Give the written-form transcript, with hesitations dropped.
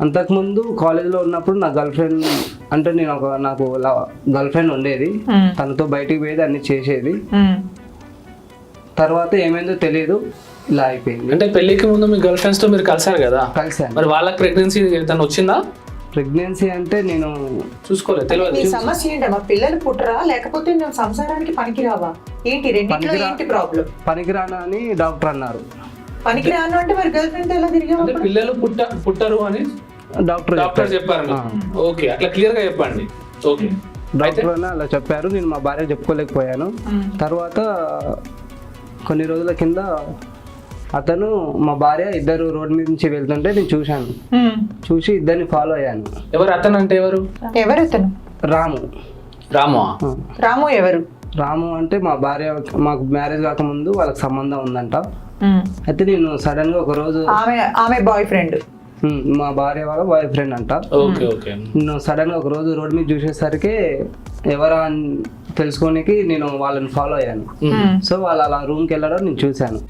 అంతకుముందు కాలేజ్లో ఉన్నప్పుడు నా గర్ల్ ఫ్రెండ్ అంటే నాకు గర్ల్ ఫ్రెండ్ ఉండేది. తనతో బయటికి పోయేది, అన్ని చేసేది. తర్వాత ఏమైందో తెలియదు, ఇలా అయిపోయింది. అంటే పెళ్లికి ముందు మీ గర్ల్ ఫ్రెండ్స్ తో మీరు కలిసారు కదా, కలిసాను. మరి వాళ్ళకి ప్రెగ్నెన్సీ తను వచ్చిందా? ప్రెగ్నెన్సీ అంటే నేను చూసుకోలేదు, మీ తెలియదు. సమస్య ఏంటమ్మా? పిల్లలు పుట్టరా లేకపోతే నువ్వు సంసారానికి పనికిరావా ఏంటి? రెండింటిలో ఏంటి ప్రాబ్లం? పనికిరానా అని డాక్టర్ అన్నారు. పనికిరాను అంటే మరి గర్ల్ ఫ్రెండ్ ఎలా తిరిగావు? అంటే పిల్లలు పుట్టరు అని డాక్టర్ చెప్పారు. ఓకే, అట్లా క్లియర్ గా చెప్పండి. ఓకే, డాక్టర్ అని అలా చెప్పారు. నేను మా భార్య చెప్పుకోలేకపోయాను. తర్వాత కొన్ని రోజుల కింద అతను మా భార్య ఇద్దరు రోడ్ మీద నుంచి వెళ్తుంటే నేను చూశాను. చూసి ఇద్దరిని ఫాలో అయ్యాను. ఎవరు అతను అంటే ఎవరు? ఎవరు అతను? రాము. రాము? రాము ఎవరు? రాము అంటే మా భార్య, మాకు మ్యారేజ్ కాకముందు వాళ్ళకి సంబంధం ఉందంట. అయితే నేను సడన్ గా ఒక రోజు ఆమె బాయ్ ఫ్రెండ్, మా భార్య వాళ్ళ బాయ్ ఫ్రెండ్ అంట. Okay okay. నేను సడన్ గా ఒక రోజు రోడ్ మీద చూసేసరికి ఎవరా అని తెలుసుకోనికి నేను వాళ్ళని ఫాలో అయ్యాను. సో వాళ్ళు అలా రూమ్కి వెళ్ళడం నేను చూశాను.